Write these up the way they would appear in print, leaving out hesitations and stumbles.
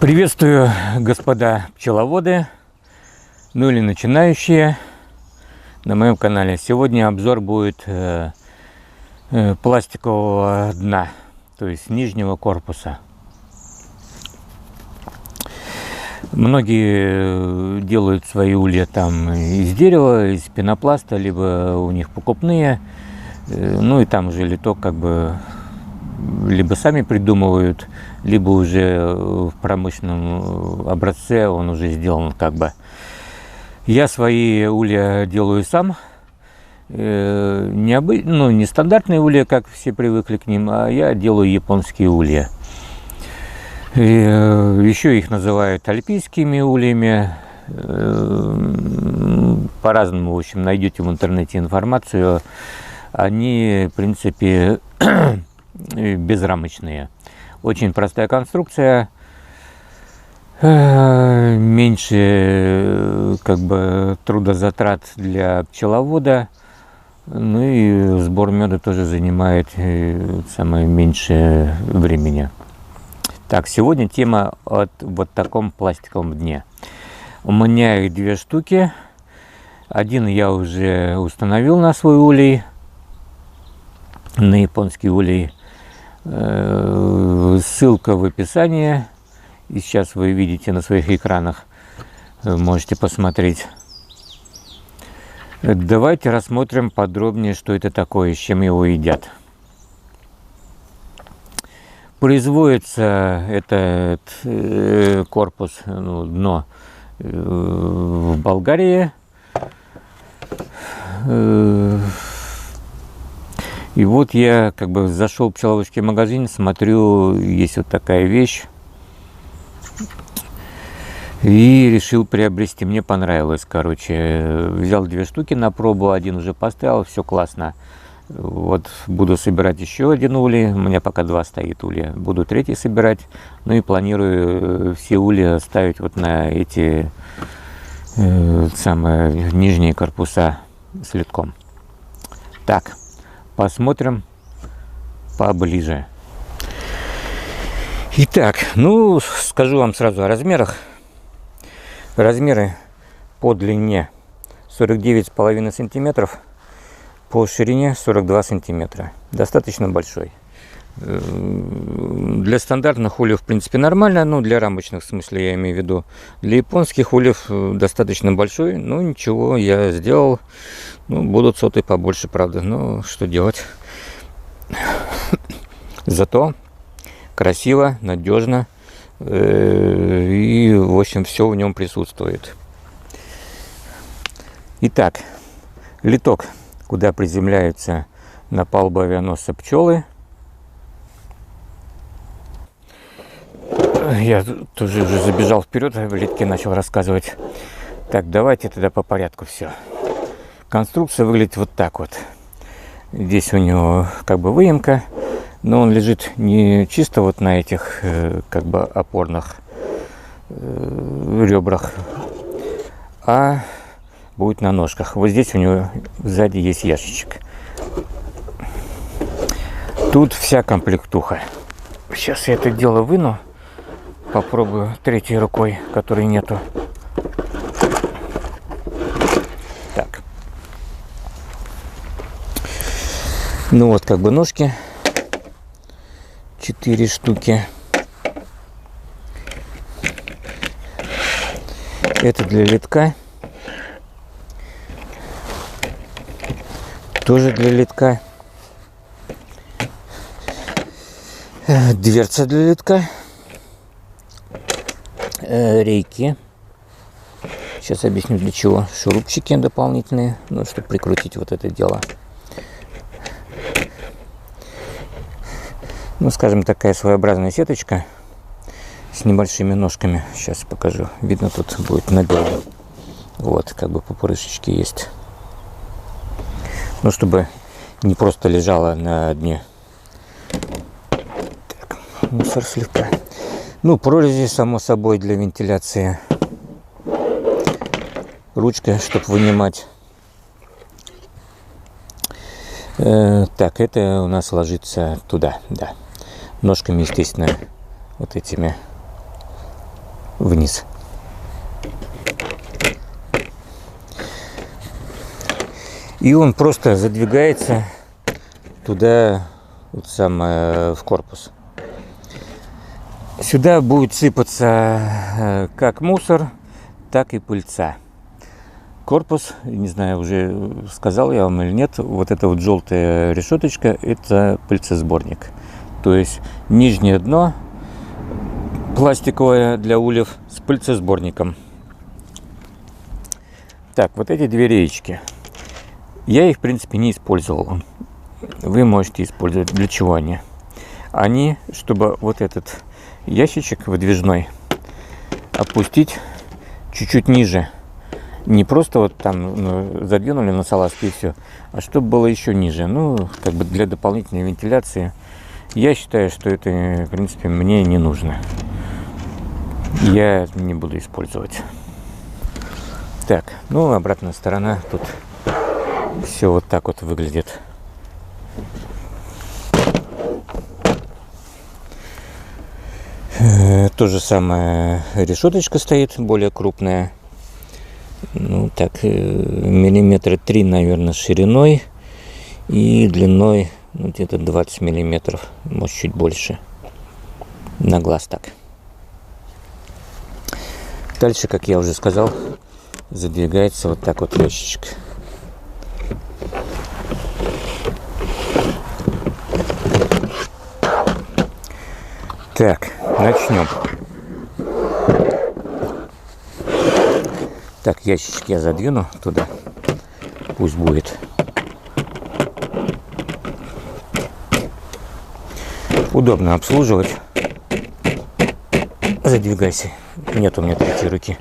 Приветствую, господа пчеловоды, ну или начинающие на моем канале. Сегодня обзор будет пластикового дна, то есть нижнего корпуса. Многие делают свои улья там из дерева, из пенопласта, либо у них покупные, ну и там уже литок как бы либо сами придумывают, либо уже в промышленном образце он уже сделан как бы. Я свои улья делаю сам. Не стандартные улья, как все привыкли к ним, а я делаю японские улья. И еще их называют альпийскими ульями. По-разному, в общем, найдете в интернете информацию. Они, в принципе, безрамочные. Очень простая конструкция, меньше как бы трудозатрат для пчеловода, ну и сбор меда тоже занимает самое меньшее времени. Так, сегодня тема о вот таком пластиковом дне. У меня их две штуки. Один я уже установил на свой улей, на японский улей. Ссылка в описании, и сейчас вы видите на своих экранах, можете посмотреть. Давайте рассмотрим подробнее, что это такое, с чем его едят. Производится этот корпус, дно в Болгарии. И вот я как бы зашел в пчеловодческий магазин, смотрю, есть вот такая вещь. И решил приобрести, мне понравилось, короче. Взял две штуки на пробу, один уже поставил, все классно. Вот буду собирать еще один улей, у меня пока два стоит улья. Буду третий собирать, ну и планирую все улья ставить вот на эти самые нижние корпуса с литком. Так. Посмотрим поближе. Итак, скажу вам сразу о размерах. Размеры по длине 49,5 сантиметров, по ширине 42 сантиметра. Достаточно большой. Для стандартных ульев, в принципе, нормально, но для рамочных, в смысле, я имею в виду. Для японских ульев достаточно большой, но ничего, я сделал. Будут соты побольше, правда, но что делать. Зато красиво, надежно, и, в общем, все в нем присутствует. Итак, литок, куда приземляются на палубу авианосца пчелы. Я тоже уже забежал вперед, в литке начал рассказывать. Так, давайте тогда по порядку все. Конструкция выглядит вот так вот. Здесь у него как бы выемка, но он лежит не чисто вот на этих как бы опорных ребрах, а будет на ножках. Вот здесь у него сзади есть ящичек. Тут вся комплектуха. Сейчас я это дело выну. Попробую третьей рукой, которой нету. Так. Вот как бы ножки. 4 штуки. Это для литка. Тоже для литка. Дверца для литка. Рейки. Сейчас объясню для чего. Шурупчики дополнительные, чтобы прикрутить вот это дело. Скажем, такая своеобразная сеточка с небольшими ножками. Сейчас покажу. Видно, тут будет набор. Вот, как бы пупырышечки есть. Чтобы не просто лежала на дне. Так, мусор слегка. Прорези, само собой, для вентиляции. Ручка, чтобы вынимать. Так, это у нас ложится туда, да. Ножками, естественно, вот этими вниз. И он просто задвигается туда, вот самое, в корпус. Сюда будет сыпаться как мусор, так и пыльца. Корпус, не знаю, уже сказал я вам или нет, вот эта вот желтая решеточка, это пыльцесборник. То есть нижнее дно пластиковое для ульев с пыльцесборником. Так, вот эти две реечки. Я их, в принципе, не использовал. Вы можете использовать. Для чего они? Они, чтобы вот этот ящичек выдвижной опустить чуть-чуть ниже. Не просто вот там задвинули на салазки и все, а чтобы было еще ниже. Ну, как бы для дополнительной вентиляции. Я считаю, что это, в принципе, мне не нужно. Я не буду использовать. Так, ну, обратная сторона тут все вот так вот выглядит. То же самое решеточка стоит, более крупная. Ну так, миллиметра 3, наверное, шириной. И длиной, ну, где-то 20 миллиметров, может чуть больше. На глаз так. Дальше, как я уже сказал, задвигается вот так вот ящичек. Так, начнем. Так, ящички я задвину туда. Пусть будет. Удобно обслуживать. Задвигайся. Нет у меня третьей руки.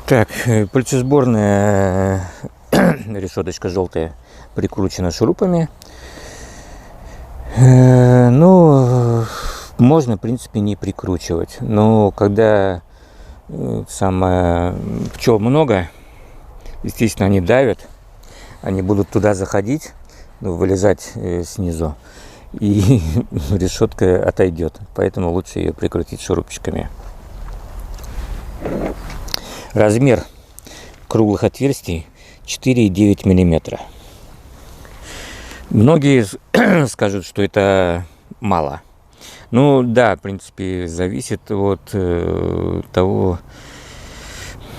Так, пыльцесборная решеточка желтая прикручена шурупами. Ну, можно, в принципе, не прикручивать. Но когда пчел много, естественно, они давят, они будут туда заходить, вылезать снизу, и решетка отойдет. Поэтому лучше ее прикрутить шурупчиками. Размер круглых отверстий 4,9 мм. Многие скажут, что это мало. Ну да, в принципе, зависит от того,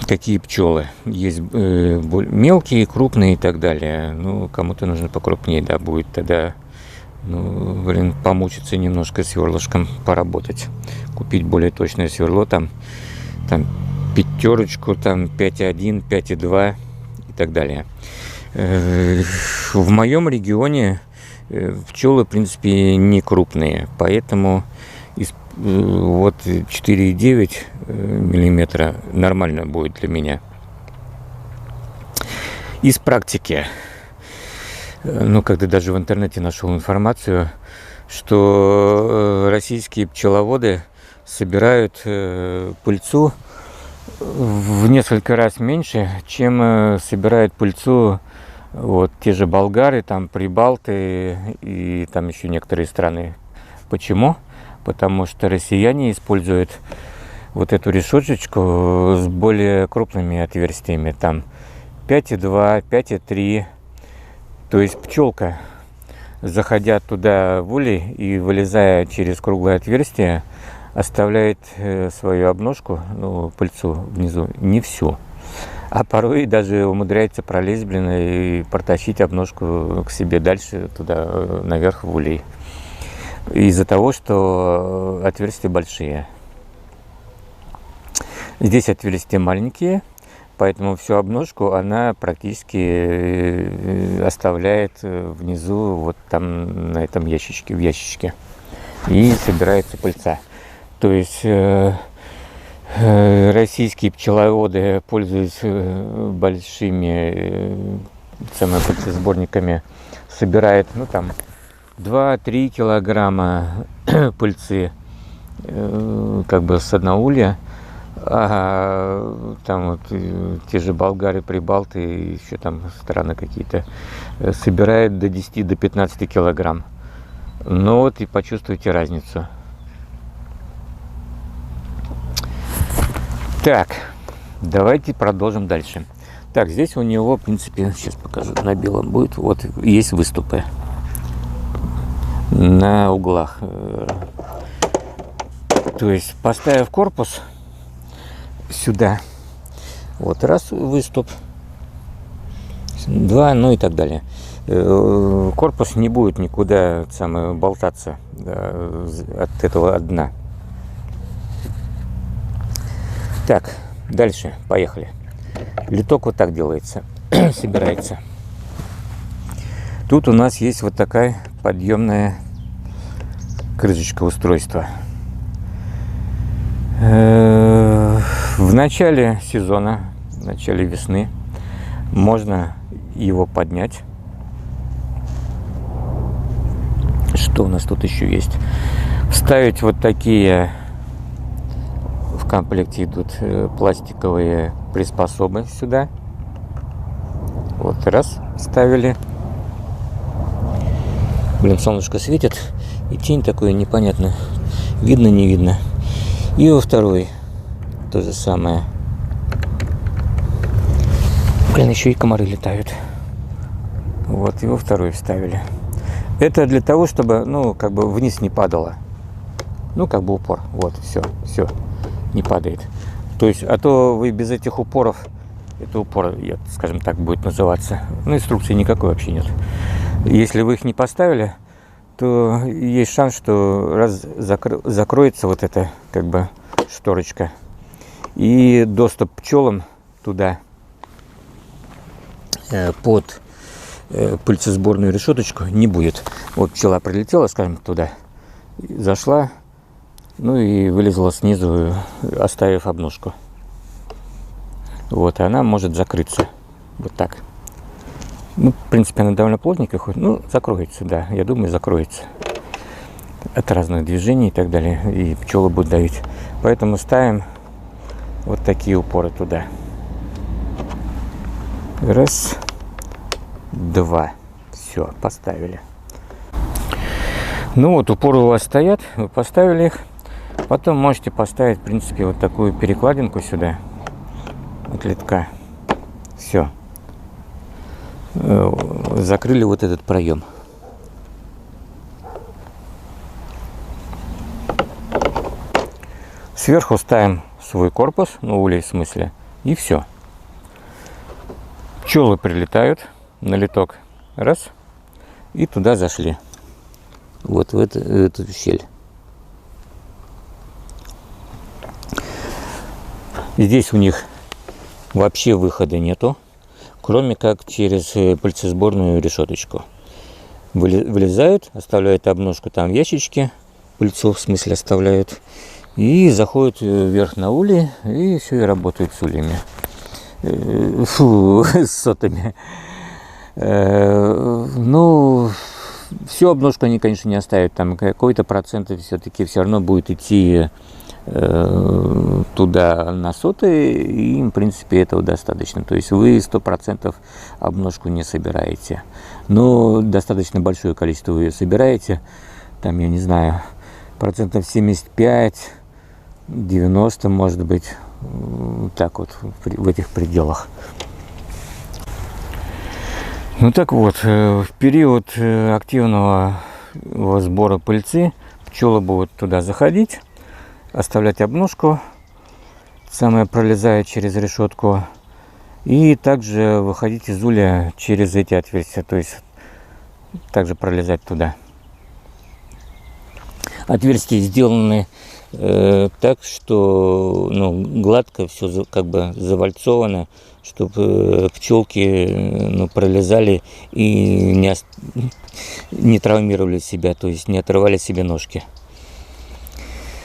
какие пчелы. Есть мелкие, крупные и так далее. Ну, кому-то нужно покрупнее, да, будет тогда, ну, помучиться немножко сверлышком поработать. Купить более точное сверло, там пятерочку, там 5,1, 5,2 и так далее. В моем регионе пчелы, в принципе, не крупные, поэтому вот 4,9 миллиметра нормально будет для меня. Из практики, ну, когда даже в интернете нашел информацию, что российские пчеловоды собирают пыльцу в несколько раз меньше, чем собирают пыльцу вот те же болгары, там прибалты и там еще некоторые страны. Почему? Потому что россияне используют вот эту решеточку с более крупными отверстиями, там 5,2, 5,3. То есть пчелка, заходя туда в улей и вылезая через круглое отверстие, оставляет свою обножку, ну, пыльцу внизу, не всю. А порой даже умудряется пролезть, и протащить обножку к себе дальше, туда, наверх в улей. Из-за того, что отверстия большие. Здесь отверстия маленькие, поэтому всю обножку она практически оставляет внизу, вот там, на этом ящичке, в ящичке. И собирается пыльца. То есть российские пчеловоды, пользуясь большими пыльцесборниками, собирают, ну, там 2-3 килограмма пыльцы как бы с одного улья, а там вот те же болгары, прибалты и еще там страны какие-то собирают до 10-15 килограмм. Ну вот и почувствуйте разницу. Так, давайте продолжим дальше. Так, здесь у него, в принципе, сейчас покажу, на белом будет, вот есть выступы на углах. То есть, поставив корпус сюда, вот раз выступ, два, ну и так далее. Корпус не будет никуда болтаться от этого дна. Так, дальше, поехали. Литок вот так делается, собирается. Тут у нас есть вот такая подъемная крышечка устройства. В начале сезона, в начале весны можно его поднять. Что у нас тут еще есть? Вставить вот такие, в комплекте идут пластиковые приспособы сюда. Вот раз вставили. Блин, солнышко светит, и тень такое непонятно. Видно, не видно. И во второй то же самое. Блин, еще и комары летают. Вот, и во второй вставили. Это для того, чтобы, ну, как бы вниз не падало. Ну, как бы упор. Вот, все, не падает. То есть, а то вы без этих упоров, это упор, скажем так, будет называться. Ну, инструкции никакой вообще нет. Если вы их не поставили, то есть шанс, что раз закроется вот эта, как бы, шторочка, и доступ пчелам туда под пыльцесборную решеточку не будет. Вот пчела прилетела, скажем, туда, зашла, ну и вылезла снизу, оставив обножку. Вот, и она может закрыться. Вот так. Ну, в принципе, она довольно плотненькая ходит. Ну, закроется, да, я думаю, закроется. От разных движений и так далее. И пчелы будут давить. Поэтому ставим вот такие упоры туда. Раз, два. Все, поставили. Ну вот, упоры у вас стоят. Вы поставили их. Потом можете поставить, в принципе, вот такую перекладинку сюда. От литка. Все. Закрыли вот этот проем. Сверху ставим свой корпус, ну, улей в смысле, и все. Пчелы прилетают на литок. Раз. И туда зашли. Вот в эту щель. Здесь у них вообще выхода нету, кроме как через пыльцесборную решеточку. Вылезают, оставляют обножку там в ящичке, пыльцу в смысле оставляют, и заходят вверх на улей, и все, и работают с ульями. Фу, с сотами. Ну, всю обножку они, конечно, не оставят, там какой-то процент все-таки все равно будет идти туда на соты, и им, в принципе, этого достаточно. То есть вы 100% обножку не собираете, но достаточно большое количество вы ее собираете, там, я не знаю, процентов 75-90, может быть, так вот, в этих пределах. Ну так вот, в период активного сбора пыльцы пчелы будут туда заходить, оставлять обножку, пролезая через решетку, и также выходить из улья через эти отверстия, то есть также пролезать туда. Отверстия сделаны так, что, ну, гладко все как бы завальцовано, чтобы пчелки, пролезали и не травмировали себя, то есть не отрывали себе ножки.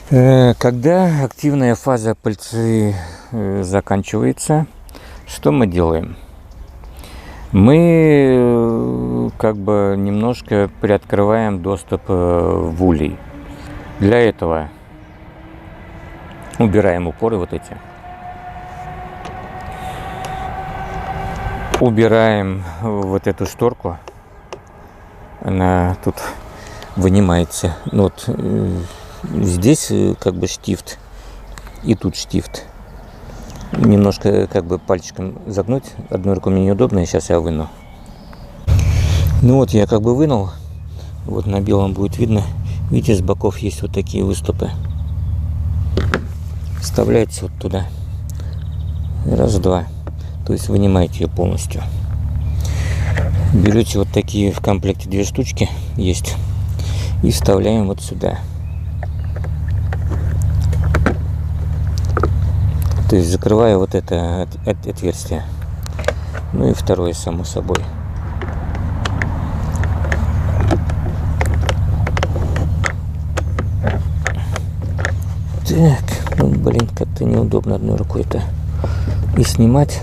Когда активная фаза пыльцы заканчивается, что мы делаем? Мы как бы немножко приоткрываем доступ в улей. Для этого убираем упоры вот эти. Убираем вот эту шторку. Она тут вынимается. Вот здесь как бы штифт. И тут штифт. Немножко как бы пальчиком загнуть. Одной рукой мне неудобно, и сейчас я выну. Ну вот я как бы вынул. Вот на белом будет видно. Видите, с боков есть вот такие выступы. Вставляете вот туда. Раз, два. То есть вынимаете ее полностью. Берете вот такие в комплекте 2 штучки есть. И вставляем вот сюда. То есть закрываю вот это отверстие. Ну и второе, само собой. Так, ну блин, как-то неудобно одной рукой это и снимать,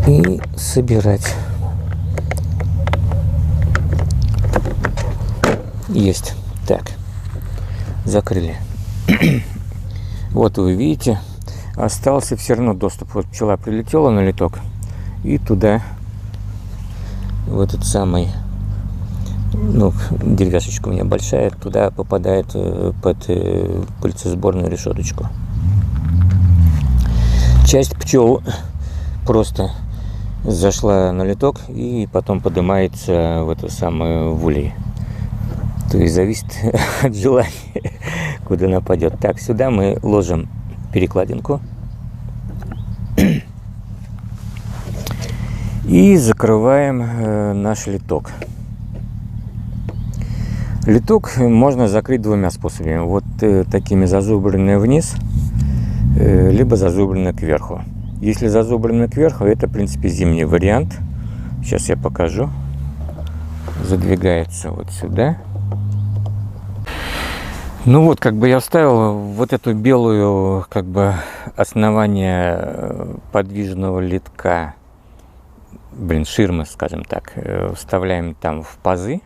и собирать. Есть. Так, закрыли. Вот вы видите, остался все равно доступ. Вот пчела прилетела на литок, и туда, в этот самый, ну, деревяшечка у меня большая, туда попадает под пыльцесборную решеточку. Часть пчел просто зашла на литок и потом поднимается в эту самую в улей. То есть зависит от желания, куда она пойдет. Так, сюда мы ложим перекладинку и закрываем наш литок. Литок можно закрыть 2 способами. Вот такими зазубренные вниз, либо зазубренные кверху. Если зазубренные кверху, это в принципе зимний вариант. Сейчас я покажу. Задвигается вот сюда. Ну вот, как бы я вставил вот эту белую, как бы, основание подвижного литка, ширмы, скажем так, вставляем там в пазы,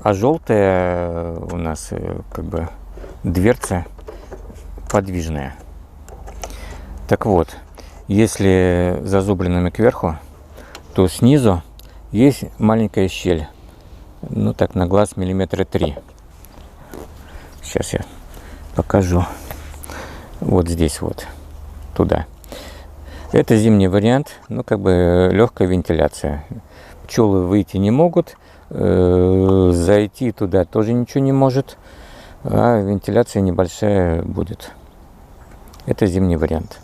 а желтая у нас, как бы, дверца подвижная. Так вот, если зазубренными кверху, то снизу есть маленькая щель, ну так на глаз 3 мм. Сейчас я покажу. Вот здесь вот, туда. Это зимний вариант, ну как бы легкая вентиляция. Пчелы выйти не могут, зайти туда тоже ничего не может, а вентиляция небольшая будет. Это зимний вариант.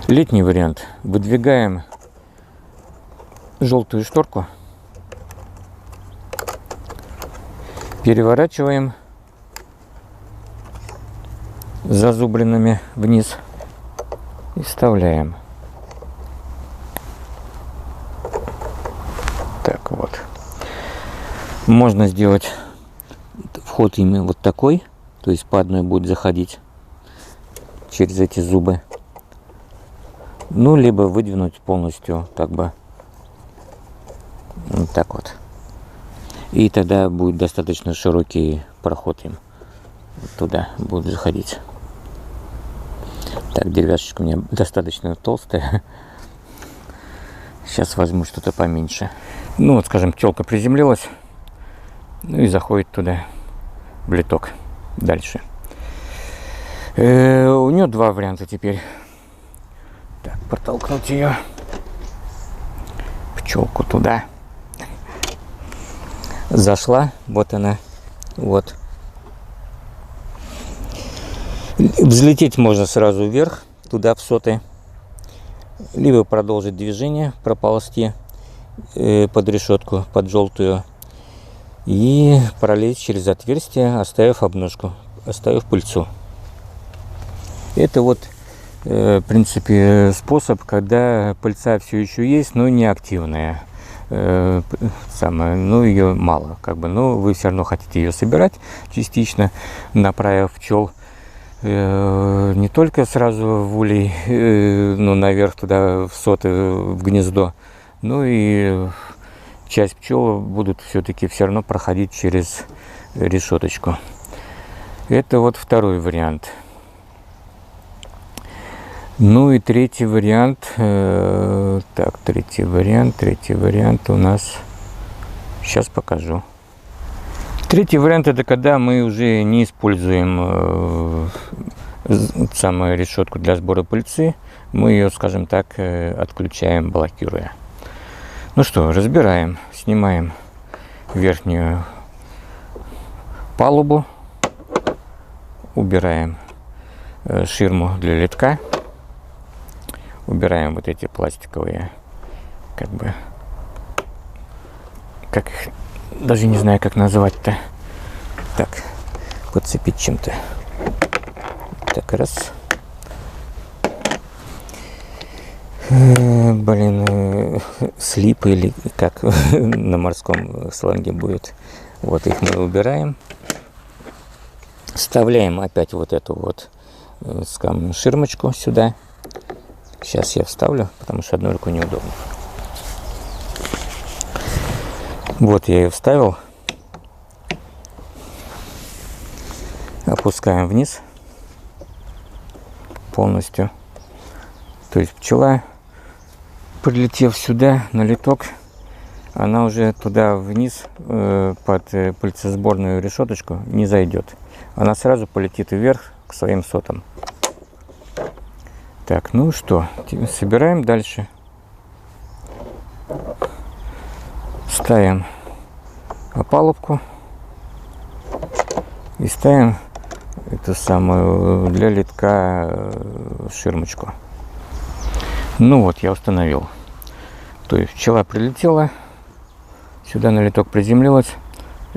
Летний вариант. Выдвигаем желтую шторку. Переворачиваем зазубренными вниз и вставляем. Так вот. Можно сделать вход именно вот такой, то есть по одной будет заходить через эти зубы. Ну, либо выдвинуть полностью, как бы, вот так вот. И тогда будет достаточно широкий проход им. Туда будут заходить. Так, деревяшечка у меня достаточно толстая. Сейчас возьму что-то поменьше. Ну вот, скажем, пчелка приземлилась. Ну и заходит туда, в литок. Дальше. У нее 2 варианта теперь. Так, протолкнуть ее. Пчелку туда. Зашла, вот она, вот. Взлететь можно сразу вверх, туда в соты, либо продолжить движение, проползти под решетку, под желтую, и пролезть через отверстие, оставив обножку, оставив пыльцу. Это вот, в принципе, способ, когда пыльца все еще есть, но не активная. Ну, ее мало, как бы, но вы все равно хотите ее собирать частично, направив пчел не только сразу в улей, ну, наверх туда, в соты, в гнездо, ну и часть пчел будут все-таки все равно проходить через решеточку. Это вот второй вариант. Ну и третий вариант, так, третий вариант у нас, сейчас покажу. Третий вариант — это когда мы уже не используем самую решетку для сбора пыльцы, мы ее, скажем так, отключаем, блокируя. Ну что, разбираем, снимаем верхнюю палубу, убираем ширму для литка, убираем вот эти пластиковые, как бы, как их, даже не знаю, как назвать-то. Так, подцепить чем-то. Так, раз. Блин, слипы или как на морском сленге будет. Вот их мы убираем. Вставляем опять вот эту вот, скажем, ширмочку сюда. Сейчас я вставлю, потому что одной рукой неудобно. Вот я ее вставил. Опускаем вниз полностью. То есть пчела, прилетев сюда на литок, она уже туда вниз под пыльцесборную решеточку не зайдет. Она сразу полетит вверх к своим сотам. Так, ну что, собираем дальше. Ставим опалубку и ставим эту самую для литка ширмочку. Ну вот, я установил. То есть пчела прилетела, сюда на литок приземлилась,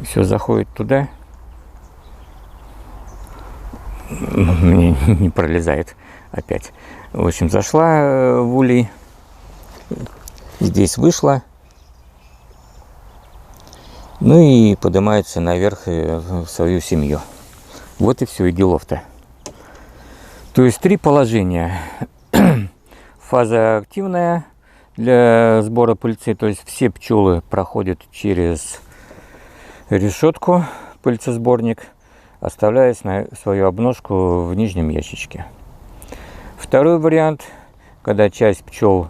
все заходит туда. Мне не пролезает опять. В общем, зашла в улей, здесь вышла, ну и поднимается наверх в свою семью. Вот и все, и делов-то. То есть 3 положения. Фаза активная для сбора пыльцы, то есть все пчелы проходят через решетку, пыльцесборник, оставляя свою обножку в нижнем ящичке. Второй вариант, когда часть пчел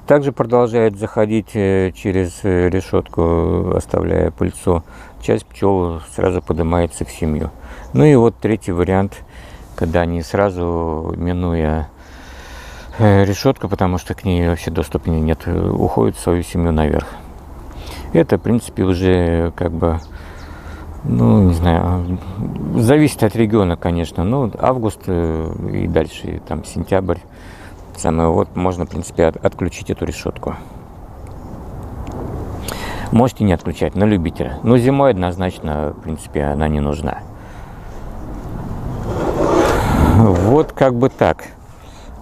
также продолжает заходить через решетку, оставляя пыльцу, часть пчел сразу поднимается в семью. Ну и вот третий вариант, когда они сразу, минуя решетку, потому что к ней вообще доступа нет, уходят в свою семью наверх. Это, в принципе, уже как бы, ну, не знаю, зависит от региона, конечно. Ну, август и дальше, там, сентябрь. Самое вот, можно, в принципе, отключить эту решетку. Можете не отключать, на любителя. Но зимой однозначно, в принципе, она не нужна. Вот как бы так.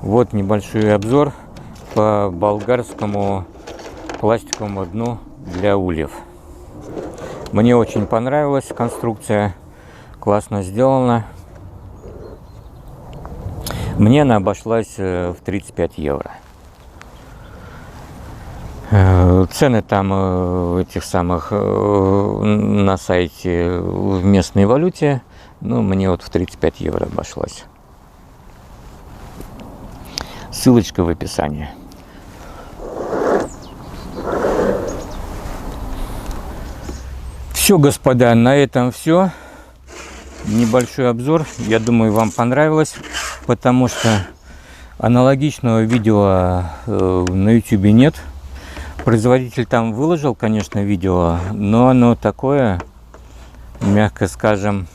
Вот небольшой обзор по болгарскому пластиковому дну для ульев. Мне очень понравилась конструкция, классно сделана. Мне она обошлась в 35 евро. Цены там этих самых на сайте в местной валюте, ну, мне вот в 35 евро обошлась. Ссылочка в описании. Все, господа, на этом все. Небольшой обзор. Я думаю, вам понравилось, потому что аналогичного видео на YouTube нет. Производитель там выложил, конечно, видео, но оно такое, мягко скажем,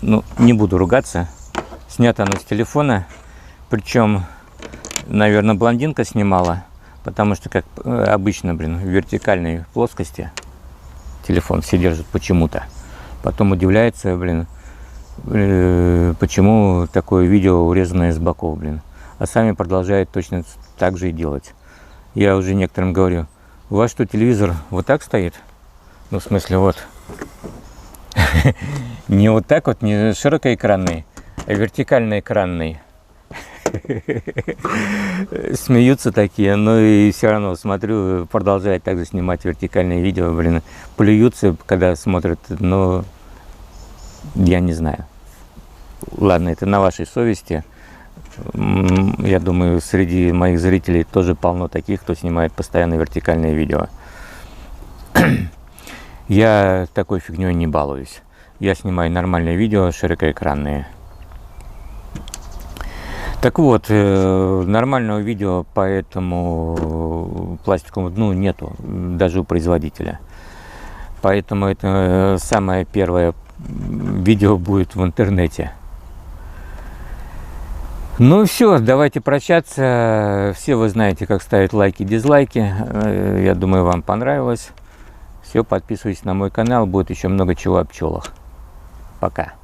ну, не буду ругаться. Снято оно с телефона. Причем, наверное, блондинка снимала, потому что, как обычно, блин, в вертикальной плоскости телефон все держат почему-то. Потом удивляется, блин, почему такое видео урезанное с боков, блин. А сами продолжают точно так же и делать. Я уже некоторым говорю: у вас что, телевизор вот так стоит? Ну, в смысле, вот. Не вот так вот, не широкоэкранный, а вертикальноэкранный. Смеются такие, но и все равно смотрю, продолжают также снимать вертикальные видео, блин, плюются, когда смотрят, но я не знаю. Ладно, это на вашей совести. Я думаю, среди моих зрителей тоже полно таких, кто снимает постоянно вертикальные видео. Я такой фигней не балуюсь. Я снимаю нормальные видео, широкоэкранные. Так вот, нормального видео по этому пластиковому дну нету, даже у производителя. Поэтому это самое первое видео будет в интернете. Ну все, давайте прощаться. Все вы знаете, как ставить лайки, дизлайки. Я думаю, вам понравилось. Все, подписывайтесь на мой канал, будет еще много чего о пчелах. Пока.